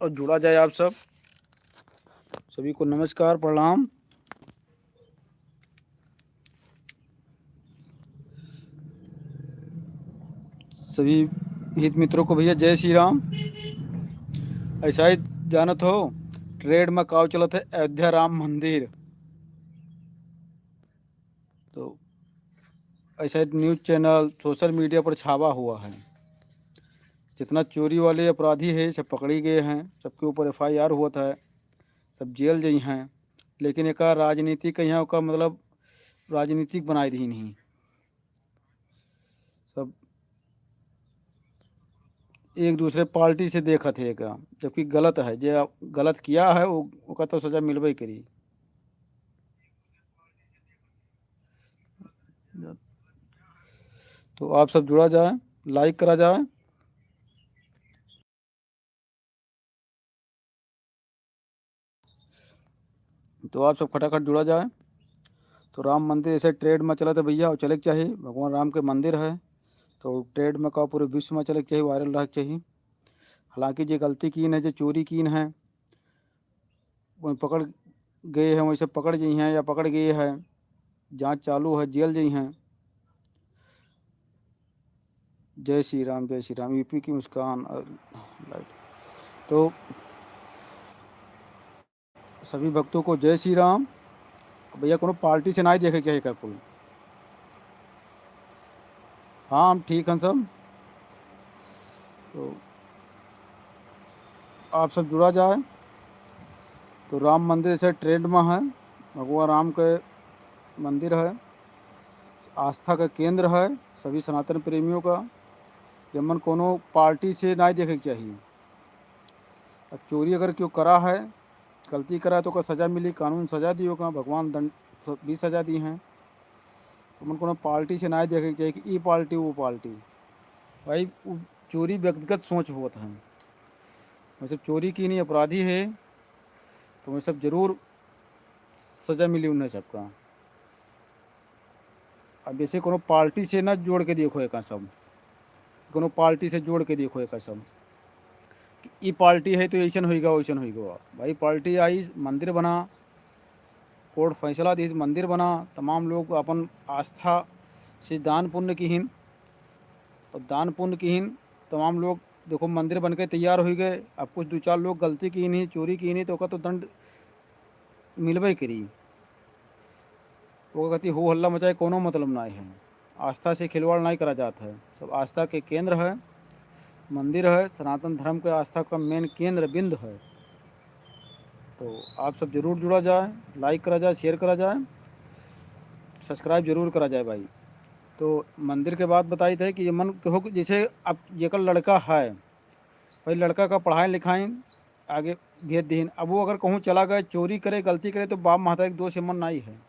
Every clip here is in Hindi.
और जुड़ा जाए। आप सब सभी को नमस्कार, प्रणाम। सभी हित मित्रों को भैया जय श्री राम। ऐसा ही जानत हो, ट्रेड में काव चलत है अयोध्या राम मंदिर। तो ऐसा न्यूज़ चैनल सोशल मीडिया पर छावा हुआ है। जितना चोरी वाले अपराधी है सब पकड़ी गए हैं, सबके ऊपर FIR हुआ था, सब जेल गई हैं। लेकिन एक राजनीति का यहाँ का मतलब राजनीतिक बनाई दी नहीं। सब एक दूसरे पार्टी से देखा थे का, जबकि गलत है। जो गलत किया है वो का तो सजा मिलबे करी। तो आप सब जुड़ा जाए, लाइक करा जाए। तो आप सब खटाखट जुड़ा जाए। तो राम मंदिर ऐसे ट्रेड में चला था भैया, और चले के चाहिए। भगवान राम के मंदिर है तो ट्रेड में का पूरे विश्व में चले के चाहिए, वायरल रह के चाहिए। हालांकि जो गलती की है, जो चोरी की है, वो पकड़ गए हैं, वैसे पकड़ गई हैं या पकड़ गए हैं, जांच चालू है, जेल गई हैं। जय श्री राम, जय श्री राम। यूपी की मुस्कान लाइट। तो सभी भक्तों को जय श्री राम। भैया कोनो पार्टी से ना ही देखे चाहिए का कोई। हाँ, हम ठीक हैं सब। तो आप सब जुड़ा जाए। तो राम मंदिर से ट्रेंड में है, भगवान राम के मंदिर है, आस्था का केंद्र है सभी सनातन प्रेमियों का। जमन कोनो पार्टी से ना ही देखे के चाहिए। अब चोरी अगर क्यों करा है, गलती करा है तो का सज़ा मिली, कानून सज़ा दी होगा, भगवान दंड भी सज़ा दी हैं। तो मन कोनो पार्टी से ना ही देखे के चाहिए कि ये पार्टी वो पार्टी। भाई चोरी व्यक्तिगत सोच होता है। वैसे चोरी की नहीं अपराधी है तो वह सब जरूर सज़ा मिली उन्हें सबका। अब ऐसे कोनो पार्टी से ना जोड़ के देखो एक सब, कोनो पार्टी से जोड़ के देखो एक सब कि ये पार्टी है तो ऐसा होगा वैसन होगा। भाई पार्टी आई, मंदिर बना, कोर्ट फैसला दी, मंदिर बना, तमाम लोग अपन आस्था से दान पुण्य की हिन, और दान पुण्य की हिन तमाम लोग देखो मंदिर बन के तैयार हो गए। अब कुछ दो चार लोग गलती की नहीं, चोरी की नहीं, तो का तो दंड मिलबे करी। वो कहती हो हल्ला मचाए कोनो मतलब ना है। आस्था से खिलवाड़ नहीं करा जाता है। सब आस्था के केंद्र है, मंदिर है, सनातन धर्म के आस्था का मेन केंद्र बिंदु है। तो आप सब जरूर जुड़ा जाए, लाइक करा जाए, शेयर करा जाए, सब्सक्राइब जरूर करा जाए भाई। तो मंदिर के बाद बताई थे कि ये मन हो जैसे अब जेकर लड़का है, भाई लड़का का पढ़ाई लिखाई आगे भेज दीन। अब वो अगर कहूँ चला गए, चोरी करे, गलती करे, तो बाप महतारी के दोष से मन नहीं है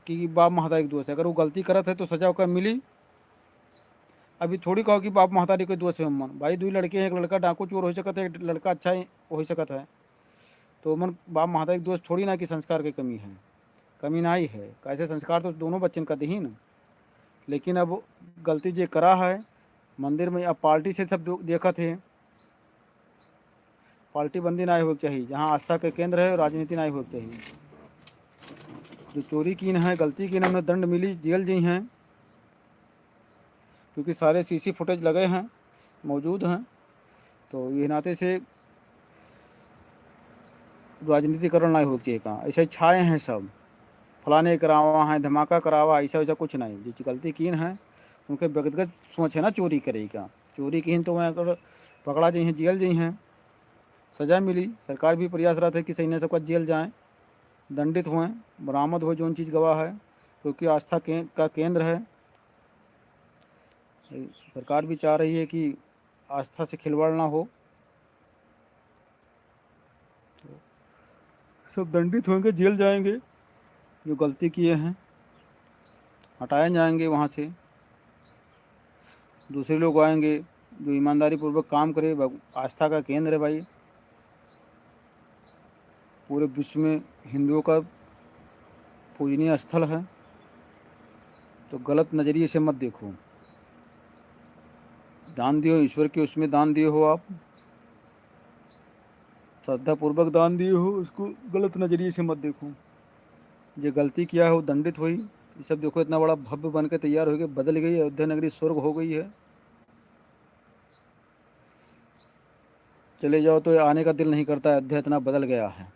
कि बाप महतारी के दोष है। अगर वो गलती करत है तो सजा ओकर मिली। अभी थोड़ी कहो कि बाप महतारी के दोष है मन। भाई दो लड़के हैं, एक लड़का डाकू चोर हो सकता है, एक लड़का अच्छा हो सकता है। तो मन बाप महतारी के दोष थोड़ी ना कि संस्कार की कमी है, कमी ना ही है। कैसे संस्कार तो दोनों बच्चन का ही ना। लेकिन अब गलती जो करा है मंदिर में, अब पार्टी से सब देखा थे, पार्टी बंदी ना हो चाहिए। जहाँ आस्था के केंद्र है राजनीति ना हो चाहिए। जो चोरी की है, गलती की उन्हें दंड मिली, जेल जी हैं, क्योंकि सारे CC फुटेज लगे हैं, मौजूद हैं। तो ये नाते से राजनीतिकरण नहीं हो चाहिए। कहाँ ऐसे छाए हैं सब, फलाने करावा है, धमाका करावा, ऐसा वैसा कुछ नहीं। जो गलती की है उनके व्यक्तिगत सोच है ना चोरी करे का। चोरी की तो मैं अगर पकड़ा जी हैं, जेल जी हैं, सज़ा मिली। सरकार भी प्रयास रहा था कि सही ने सबका जेल जाएँ, दंडित हुए, बरामद हो जो चीज़ गवाह है, क्योंकि आस्था का केंद्र है। सरकार भी चाह रही है कि आस्था से खिलवाड़ ना हो। सब दंडित होंगे, जेल जाएंगे, जो गलती किए हैं हटाए जाएंगे वहाँ से। दूसरे लोग आएंगे जो ईमानदारी पूर्वक काम करे। आस्था का केंद्र है भाई, पूरे विश्व में हिंदुओं का पूजनीय स्थल है। तो गलत नज़रिए से मत देखो। दान दियो ईश्वर के, उसमें दान दिए हो आप, श्रद्धा पूर्वक दान दिए हो उसको गलत नज़रिए से मत देखो। जो गलती किया है वो दंडित हुई। ये सब देखो इतना बड़ा भव्य बन के तैयार हो गया, बदल गई अयोध्या नगरी, स्वर्ग हो गई है। चले जाओ तो आने का दिल नहीं करता, अयोध्या इतना बदल गया है।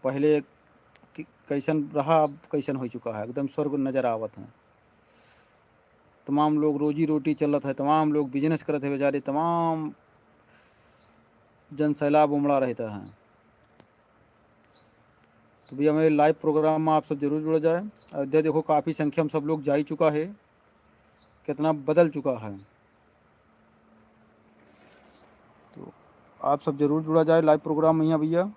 पहले कैसन रहा अब कैसन हो चुका है, एकदम स्वर्ग नज़र आवत है। तमाम लोग रोजी रोटी चलत है, तमाम लोग बिजनेस करते हैं बेचारे, तमाम जन सैलाब उमड़ा रहता है। तो भैया मेरे लाइव प्रोग्राम में आप सब जरूर जुड़ जाए। अयोध्या देखो काफ़ी संख्या में सब लोग जा ही चुका है, कितना बदल चुका है। तो आप सब जरूर जुड़ा जाए लाइव प्रोग्राम में यहाँ भैया।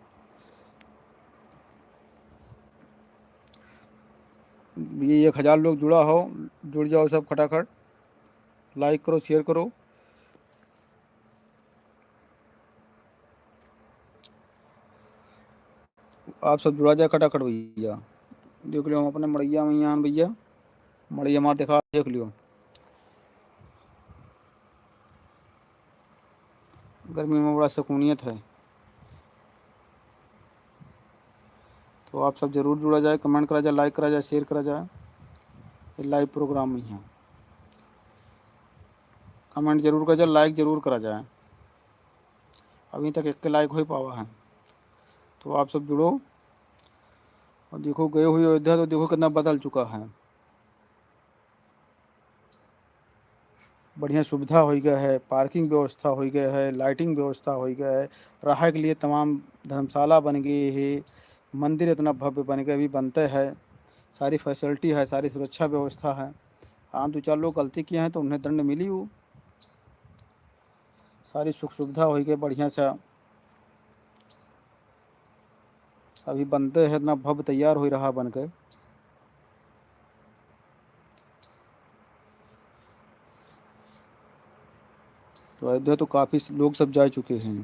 ये 1000 लोग जुड़ा हो, जुड़ जाओ सब खटाखट, लाइक करो शेयर करो। आप सब जुड़ा जाए खटाखट भैया। देख लो हम अपने मड़ैया में यहाँ भैया, मड़ैया मार दिखा देख लियो। गर्मी में बड़ा सुकूनियत है। तो आप सब जरूर जुड़ा जाए, कमेंट करा जाए, लाइक करा जाए, शेयर करा जाए ये लाइव प्रोग्राम में यहाँ। कमेंट जरूर करा जाए, लाइक जरूर करा जाए। अभी तक एक के लाइक हो ही पावा है। तो आप सब जुड़ो और देखो गए हुए अयोध्या तो देखो कितना बदल चुका है। बढ़िया सुविधा हो गया है, पार्किंग व्यवस्था हो गया है, लाइटिंग व्यवस्था हो गया है, रहा के लिए तमाम धर्मशाला बन गई है, मंदिर इतना भव्य बन गया, अभी बनते हैं, सारी फैसिलिटी है, सारी सुरक्षा व्यवस्था है। हाँ 2-4 लोग गलती किए हैं तो उन्हें दंड मिली हो, सारी सुख सुविधा हो गई बढ़िया सा। अभी बनते हैं, इतना भव्य तैयार हो रहा बन के। तो अयोध्या तो काफ़ी लोग सब जा चुके हैं।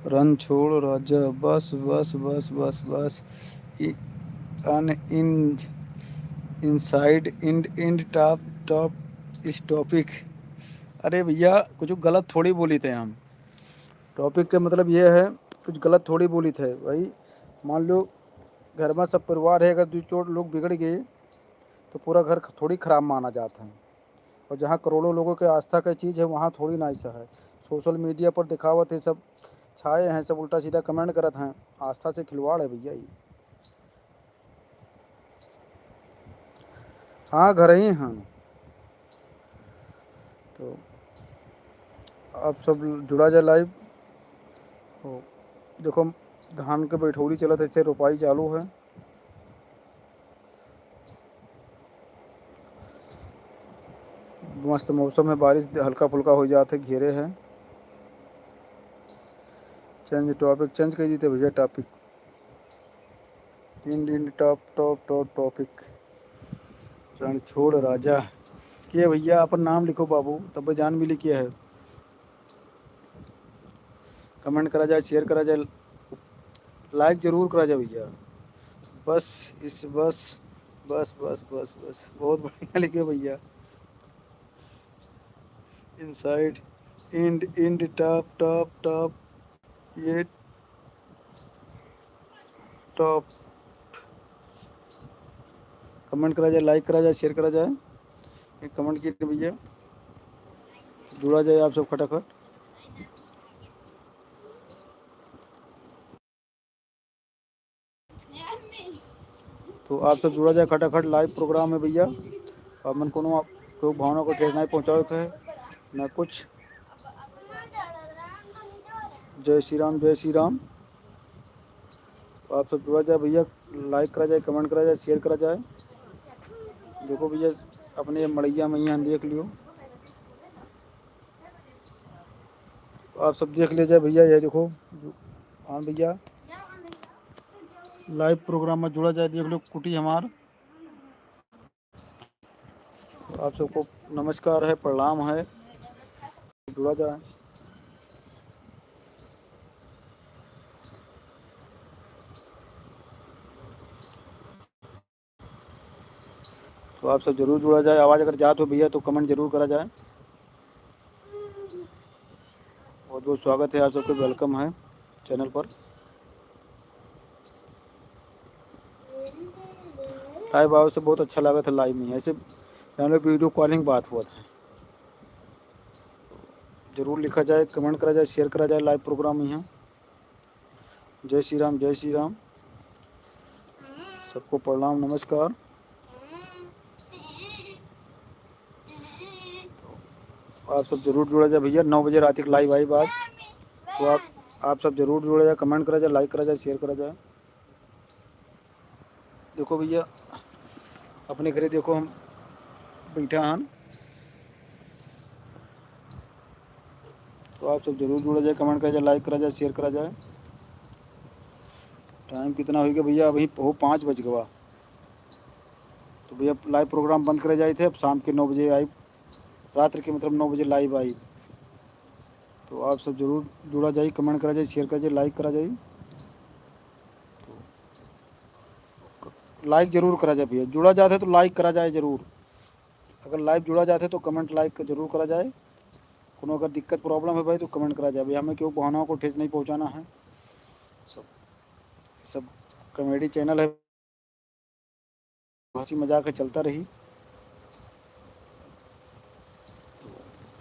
रन छोड़ राजा बस बस बस बस बस, अन in inside end end top top इस टॉपिक। अरे भैया कुछ गलत थोड़ी बोली थे हम, टॉपिक का मतलब ये है, कुछ गलत थोड़ी बोली थे भाई। मान लो घर में सब परिवार है, अगर 2-4 लोग बिगड़ गए तो पूरा घर थोड़ी खराब माना जाता है। और जहाँ करोड़ों लोगों के आस्था का चीज़ है वहाँ थोड़ी ना ऐसा है। सोशल मीडिया पर दिखावत है, सब छाए हैं, सब उल्टा सीधा कमेंट करत हैं, आस्था से खिलवाड़ है भैया ये। हाँ घर ही हैं। तो आप सब जुड़ा जाए लाइव। तो देखो धान के बैठौली चलत ऐसे रोपाई चालू है। मस्त मौसम है, बारिश हल्का फुल्का हो जाते, घेरे हैं। चेंज टॉपिक चेंज कर देते भैया, टॉपिक इंड end top top top topic. रण छोड़ राजा के भैया अपन नाम लिखो बाबू, तब जान मिली क्या है। कमेंट करा जाए, शेयर करा जाए, लाइक जरूर करा जाए भैया। बस इस बस बस बस बस बस बहुत बढ़िया लिखे भैया। इनसाइड end end top top top ये टॉप। कमेंट करा जाए, लाइक करा जाए, शेयर करा जाए। एक कमेंट कीजिए भैया, जुड़ा जाए आप सब खटाखट। तो आप सब जुड़ा जाए खटाखट, लाइव प्रोग्राम है भैया। और मन को लोग भावना को ठेस नहीं पहुँचाओ है ना कुछ। जय श्री राम, जय श्री राम। तो आप सब जुड़ा जाए भैया, लाइक करा जाए, कमेंट करा जाए, शेयर करा जाए। देखो भैया अपने मड़ैया में यहाँ देख लियो। तो आप सब देख लीजिए भैया, ये देखो। हाँ भैया लाइव प्रोग्राम में जुड़ा जाए, देख लो कुटी हमार। तो आप सबको नमस्कार है, प्रणाम है, जुड़ा जाए। तो आप सब जरूर जुड़ा जाए। आवाज़ अगर जात हो भैया तो कमेंट जरूर करा जाए। बहुत बहुत स्वागत है आप सबके, वेलकम है चैनल पर। लाइव आओ से बहुत अच्छा लगा था, लाइव में ऐसे हम लोग वीडियो कॉलिंग बात हुआ था। जरूर लिखा जाए, कमेंट करा जाए, शेयर करा जाए लाइव प्रोग्राम यहाँ। जय श्री राम, जय श्री राम, सबको प्रणाम नमस्कार। आप सब जरूर जुड़ा जाए भैया, 9 बजे रात तक लाइव आई बात। तो आप सब जरूर जुड़ा जाए, कमेंट करा जाए, लाइक करा जाए, शेयर करा जाए। देखो भैया अपने घरे देखो हम बैठा हन, तो आप सब जरूर जुड़ा जाए, कमेंट करा जाए, लाइक करा जाए, शेयर करा जाए। टाइम कितना हो गया भैया? अभी हो 5 बज गवा। तो भैया लाइव प्रोग्राम बंद करे जाए थे, अब शाम के 9 बजे आई, रात्रि के मतलब 9 बजे लाइव आई। तो आप सब जरूर जुड़ा जाए, कमेंट करा जाए, शेयर करा जाए, लाइक करा जाए। तो लाइक जरूर करा जाए भैया, जुड़ा जाते है तो लाइक करा जाए जरूर। अगर लाइव जुड़ा जाते है तो कमेंट लाइक जरूर करा जाए। कोनो अगर दिक्कत प्रॉब्लम है भाई तो कमेंट करा जाए भैया, हमें क्यों भावनाओं को ठेस नहीं पहुंचाना है। सब सब कॉमेडी चैनल है, हंसी मजाक है, चलता रही।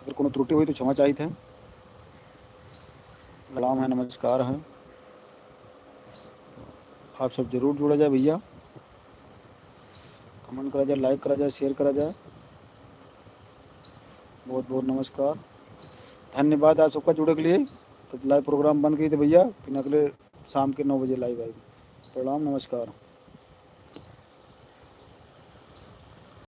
अगर कोनो त्रुटि हुई तो क्षमा चाहिए थे। सलाम है, नमस्कार है। आप सब जरूर जुड़ा जाए भैया, कमेंट करा जाए, लाइक करा जाए, शेयर करा जाए। बहुत बहुत नमस्कार, धन्यवाद आप सबका जुड़े के लिए। तो लाइव प्रोग्राम बंद की थे भैया, फिर अगले शाम के 9 बजे लाइव आएगी। प्रणाम नमस्कार।